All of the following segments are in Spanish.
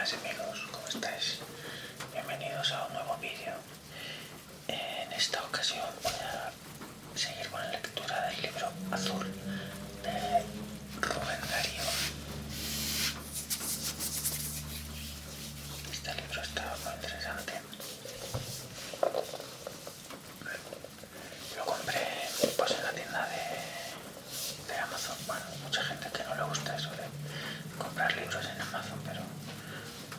Buenas amigos, ¿cómo estáis? Bienvenidos a un nuevo vídeo. En esta ocasión voy a seguir con la lectura del libro Azul de Rubén Darío. Este libro está muy interesante. Lo compré pues en la tienda de Amazon. Bueno, mucha gente que no le gusta eso de comprar libros en Amazon, pero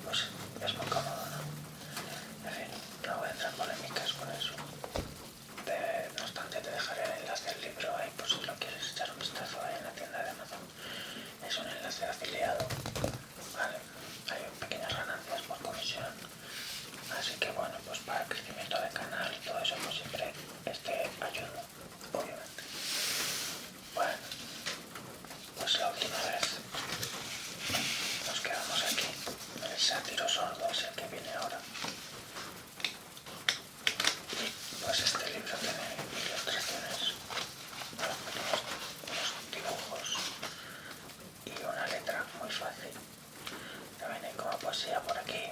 pues es muy cómodo, ¿no? En fin, no voy a entrar en polémicas con eso. No obstante, te dejaré el enlace del libro ahí por si lo quieres echar un vistazo ahí en la tienda de Amazon. Es un enlace afiliado, ¿vale? Hay pequeñas ganancias por comisión. Así que bueno, pues para el crecimiento del canal y todo eso, pues siempre ayuda, obviamente. Bueno, pues la última vez nos quedamos aquí. El sátiro sordo es el que viene ahora. Pues este libro tiene ilustraciones, unos dibujos y una letra muy fácil. También hay como poesía por aquí,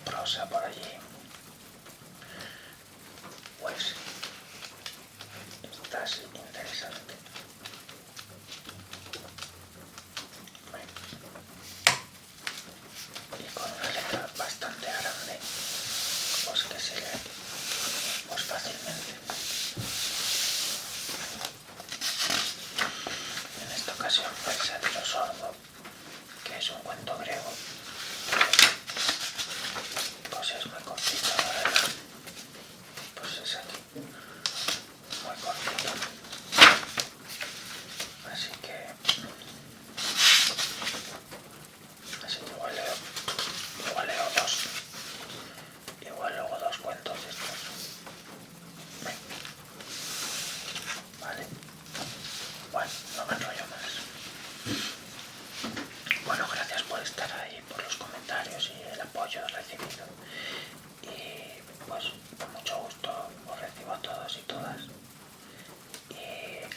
prosa por allí. Pues está así interesante. Y con una letra bastante grande, pues que se lee pues fácilmente. En esta ocasión el sátiro sordo, que es un cuento griego, pues es muy cortito, la verdad. Pues es aquí, muy cortito. Así que igual leo dos. Igual luego dos cuentos de estos. Vale. Bueno, no me enrollo más. Bueno, gracias por estar ahí, por los comentarios y el apoyo recibido. Y pues con mucho gusto os recibo a todos y todas. Y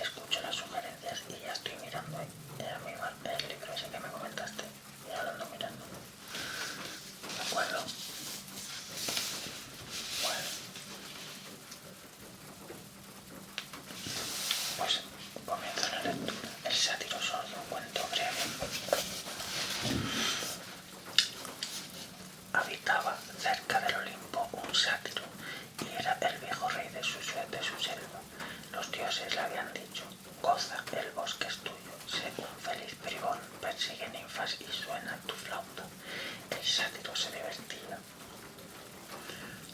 escucho las sugerencias y ya estoy mirando el libro ese que me comentaste. Y ahora ando mirando. ¿De acuerdo? Bueno. Pues comienzo la lectura. El sátiro sordo, cuento breve. Habitaba cerca del Olimpo un sátiro, y era el viejo rey de su selva. Los dioses le habían dicho: goza, el bosque es tuyo, sé un feliz bribón, persigue ninfas y suena tu flauta. El sátiro se divertía.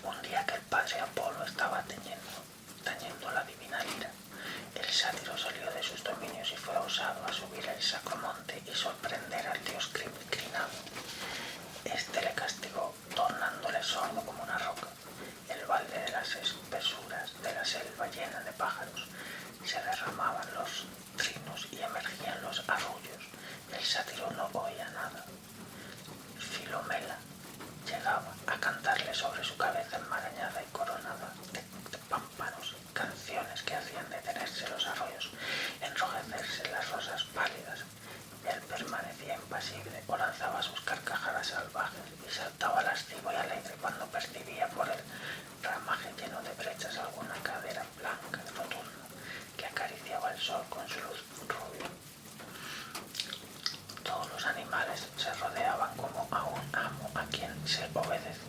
Un día que el padre Apolo estaba tañendo la divina lira, el sátiro salió de sus dominios y fue osado a subir el sacro monte y sorprender al dios Crinado. Este le castigó, tornándole sordo como una roca. El valle de las espesuras de la selva llena de pájaros, se derramaban los trinos y emergían los arrullos. El sátiro no oía nada. Filomela llegaba a cantarle sobre su cabeza enmarañada y coronada de pámpanos canciones que hacían detenerse los arroyos, enrojecerse las rosas pálidas. Él permanecía impasible o lanzaba sus carcajadas salvajes y saltaba lascivo y alegre cuando percibía por el ramaje lleno de brechas alguna cadera blanca y roturna que acariciaba el sol con su luz rubia. Todos los animales se rodeaban como a un amo a quien se obedece.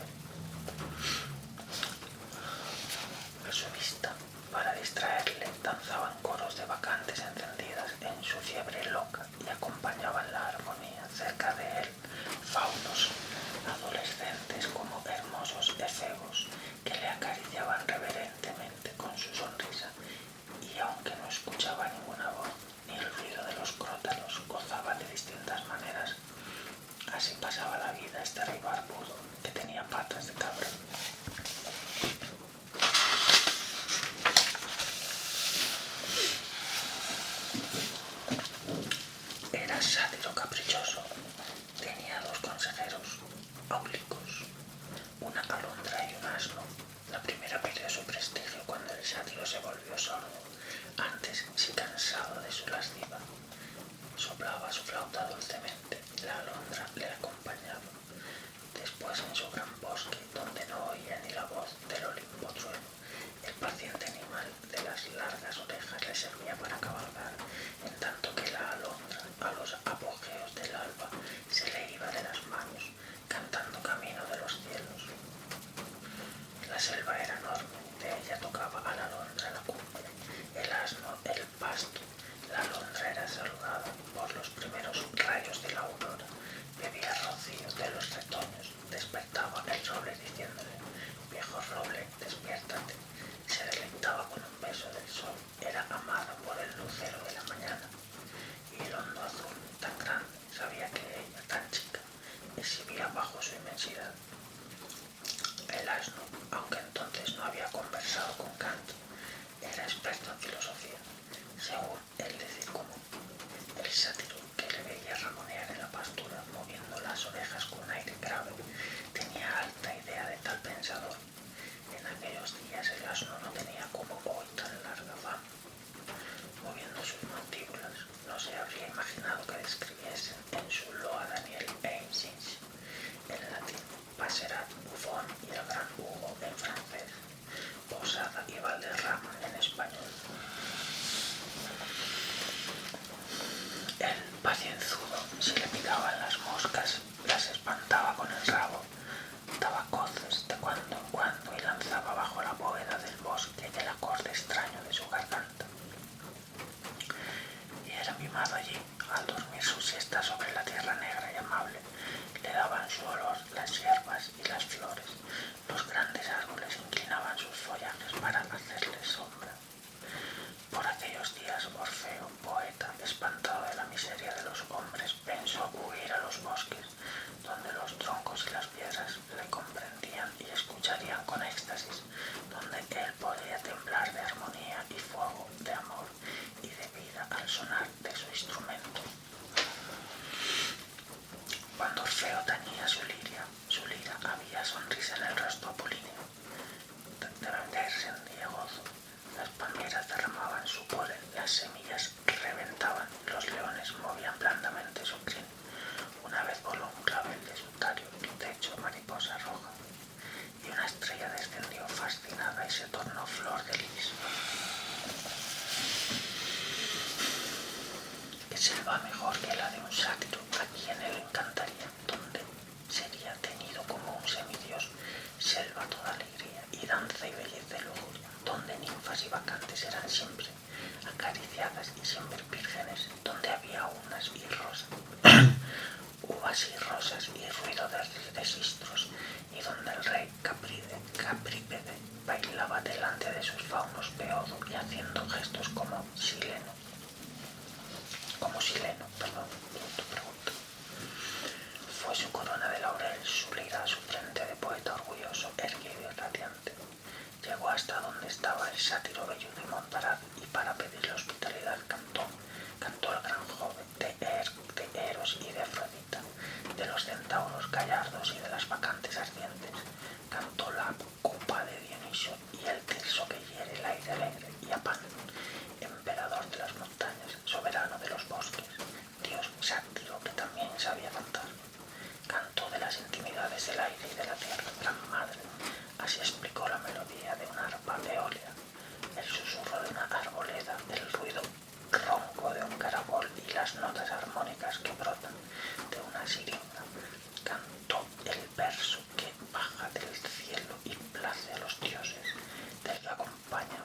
A su vista, para distraerle, danzaban coros de bacantes encendidas en su fiebre loca y acompañaban la armonía cerca de él faunos adolescentes como hermosos efebos que le acariciaban reverentemente con su sonrisa, y aunque no escuchaba ninguna voz ni el ruido de los crótalos, gozaba de distintas maneras. Así pasaba la vida este rey barbudo que tenía patas de cabra. Era sátiro caprichoso. Tenía dos consejeros áulicos, una alondra y un asno. La primera perdió su prestigio cuando el sátiro se volvió sordo. Antes, si cansado de su lasciva, soplaba su flauta dulcemente. La alondra le acompañaba. que describiesen en su loa Daniel Einstein en latín, Passerat, Buffon y el gran Hugo en francés, Posada y Valderrama en español. El pacienzudo, si le picaban las moscas, las espantaba con el rabo, daba coces de cuando en cuando y lanzaba bajo la bóveda del bosque el acorde extraño de su garganta. Y era mimado allí, al dormir su siesta sobre la tierra negra y amable, le daban su olor las hierbas y las flores, los grandes árboles inclinaban sus follajes para hacerles sombra. Por aquellos días Orfeo, poeta, espantado de la miseria de los hombres, pensó huir a los bosques, donde los troncos y las piedras le comprendían y escucharían con éxtasis, donde él podría temblar de armonía y fuego, de amor y de vida al sonar de su instrumento. Cuando Orfeo tañía su lira había sonrisa en el rostro apolíneo. De venderse en gozo, las palmeras derramaban su polen, las semillas reventaban, los leones movían blandamente su crin. Una vez voló un clavel de su tallo, el techo mariposa roja, y una estrella descendió fascinada y se tornó flor de lis. ¿Qué selva mejor que la de un sátiro, a quien él encantaría, donde sería tenido como un semidios, selva toda alegría y danza y belleza y lujuria, donde ninfas y bacantes eran siempre acariciadas y siempre vírgenes, donde había unas y rosas, uvas y rosas y ruido de sistros, y donde el rey Caprípede bailaba delante de sus faunos beodo y haciendo gestos como sileno, pregunto. Fue su corona de laurel, su lira, su frente de poeta orgulloso, erguido y radiante. Llegó hasta donde estaba el sátiro velludo y Montparnasse, y para pedirle hospitalidad cantó el gran joven de Eros y de Afrodita, de los centauros gallardos y de las bacantes ardientes. Cantó la copa de Dionisio y el tirso que hiere el aire alegre, y a Pan, emperador de las montañas, soberano de los bosques, dios sátiro que también sabía cantar. Cantó de las intimidades del aire y de la tierra, gran madre. Así explicó la melodía de una arpa eólica, el susurro de una arboleda, el ruido ronco de un caracol y las notas armónicas que brotan de una siringa. Cantó el verso que baja del cielo y place a los dioses, del que acompaña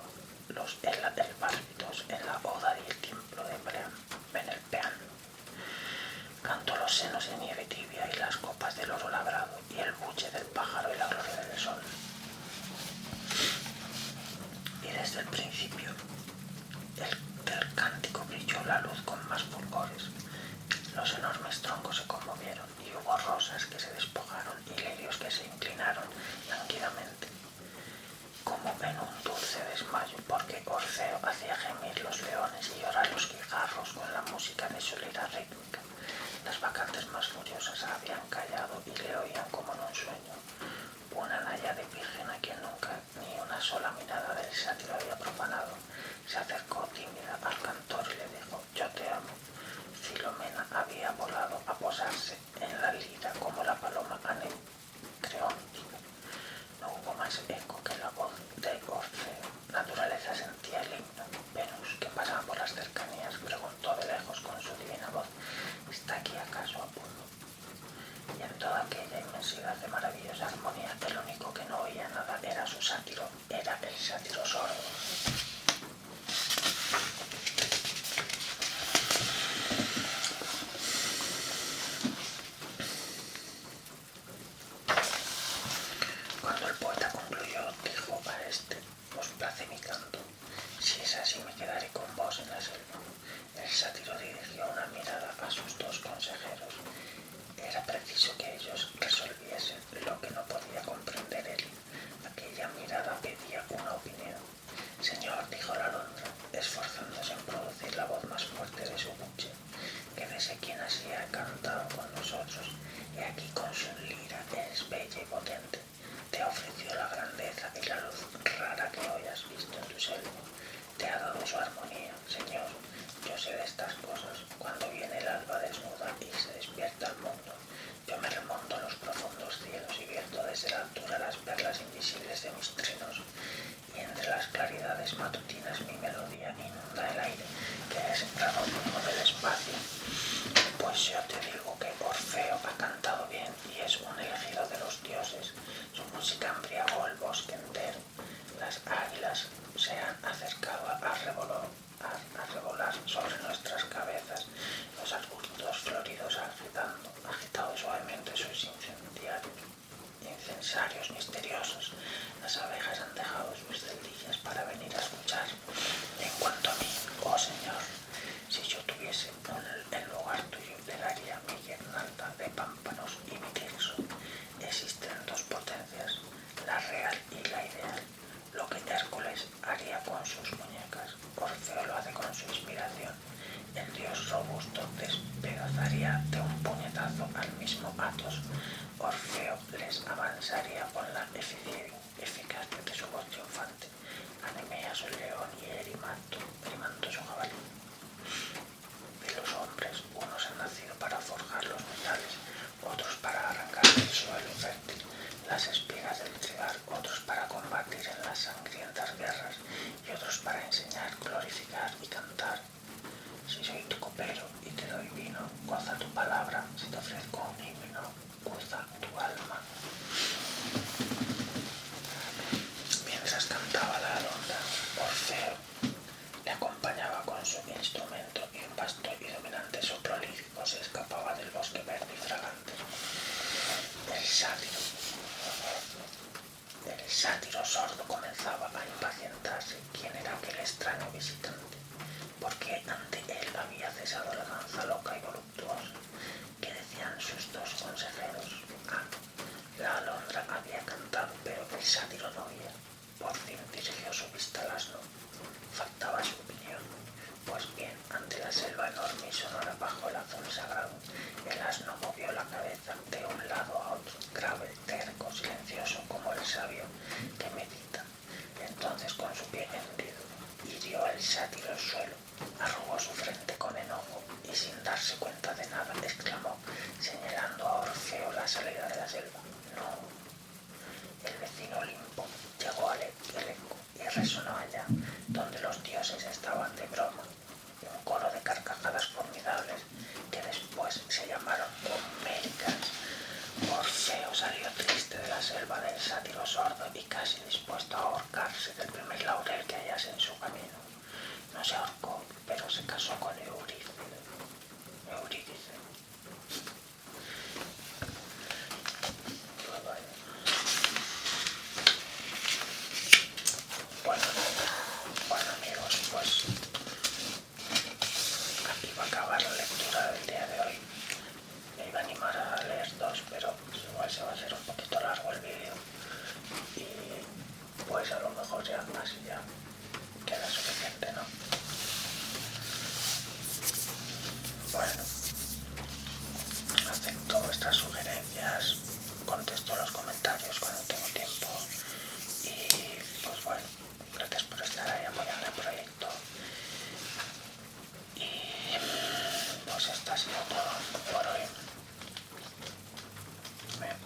el bálbitos en la oda y el templo de Menelpean. Cantó los senos de nieve tibia y las copas del oro labrado y el buche del pájaro y la gloria del sol. Y desde el principio del cántico brilló la luz con más fulgores. Los enormes troncos se conmovieron y hubo rosas que se despojaron y lirios que se inclinaron lánguidamente, como en un dulce desmayo, porque Orfeo hacía gemir los leones y llorar los guijarros con la música de su lira rítmica. Las bacantes más furiosas habían callado y le oían como en un sueño. Una náyade virgen a quien nunca ni una sola mirada del sátiro había profanado, se acercó tímida al cantor y le dijo: «Yo te amo». Filomena había volado a posarse en la lira como la paloma anacreóntica. No hubo más eco que la voz de Orfeo. Naturaleza sentía el himno. Venus, que pasaba por las cercanías, preguntó de lejos con su divina voz: «¿Está aquí acaso Apolo?». Y en toda aquella inmensidad de maravillosa armonía, el único que no oía nada era su sátiro, era el sátiro sordo. Cuando el poeta concluyó, dijo a este: «Os place mi canto. Si es así, me quedaré con vos en la selva». El sátiro dirigió una mirada a sus dos consejeros. Era preciso que ellos resolviesen lo que no podía comprender él. Aquella mirada pedía una opinión. «Señor», dijo la alondra, esforzándose en producir la voz más fuerte de su buche, «quédese quien así ha cantado con nosotros, y aquí con su lira es bella y potente. Te ha ofrecido la grandeza y la luz rara que hoy has visto en tu selva. Te ha dado su armonía, señor. Yo sé de estas cosas. Cuando viene el alba Pues yo te digo que Orfeo ha cantado bien y es un elegido de los dioses. Su música embriagó el bosque entero. Las águilas se han acercado a revolar sobre nuestras cabezas. Los arbustos floridos agitado suavemente sus incensarios misteriosos. Las abejas han dejado sus celdillas para venir a escuchar. En cuanto a mí, oh Señor, si yo tuviese en lugar tuyo, le daría mi guirnalda de pámpanos y mi tirso. Existen dos potencias, la real y la ideal. Lo que Hércules haría con sus muñecas, Orfeo lo hace con su inspiración. El dios robusto despedazaría de un puñetazo al mismo Athos. Orfeo les avanzaría con la eficacia de su voz triunfante. Anemea su león y Erimanto su jabalí. De los hombres, unos han nacido para forjar los metales, otros para arrancar del suelo fértil las espigas del trigal, otros para combatir en las sangrientas guerras y otros para enseñar, glorificar y cantar. Si soy tu copero y te doy vino, goza tu palabra. Si te ofrezco un himno, goza tu alma. Mientras cantaba la alondra, Orfeo le acompañaba con su instrumento y un vasto y dominante soplo lírico se escapaba del bosque verde y fragante. El sátiro sordo comenzaba a impacientarse. ¿Quién era aquel extraño visitante? Porque ante él había cesado la danza loca y voluptuosa. ¿Qué decían sus dos consejeros? La alondra había cantado, pero el sátiro no oía. Por fin dirigió su vista al asno. Faltaba su opinión. Pues bien, ante la selva enorme y sonora bajo el azul sagrado, el asno movió la cabeza de un lado a otro, grave, terco, silencioso, como el sabio que medita. Entonces, con su pie hendido, hirió el sátiro al suelo, arrugó su frente con enojo y, sin darse cuenta de nada, exclamó, señalando a Orfeo la salida de la selva: no. El vecino Olimpo llegó al elenco y resonó allá, donde los dioses estaban de broma. Un coro de carcajadas formidables que después se llamaron homéricas. Orfeo salió triste de la selva del sátiro sordo y casi dispuesto a ahorcarse del primer laurel que hallase en su camino. No se ahorcó, pero se casó con Eurídice. Bueno amigos, pues aquí va a acabar la lectura del día de hoy. Me iba a animar a leer dos, pero igual se va a hacer un poquito largo el vídeo y pues a lo mejor ya así ya queda suficiente, ¿no? Bueno, acepto vuestras sugerencias, contesto los comentarios cuando tengo tiempo y pues bueno, gracias por estar ahí apoyando el proyecto y pues esto ha sido todo por hoy. Bien.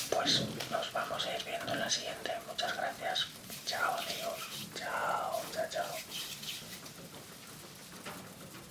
Pues nos vamos a ir viendo en la siguiente. Muchas gracias.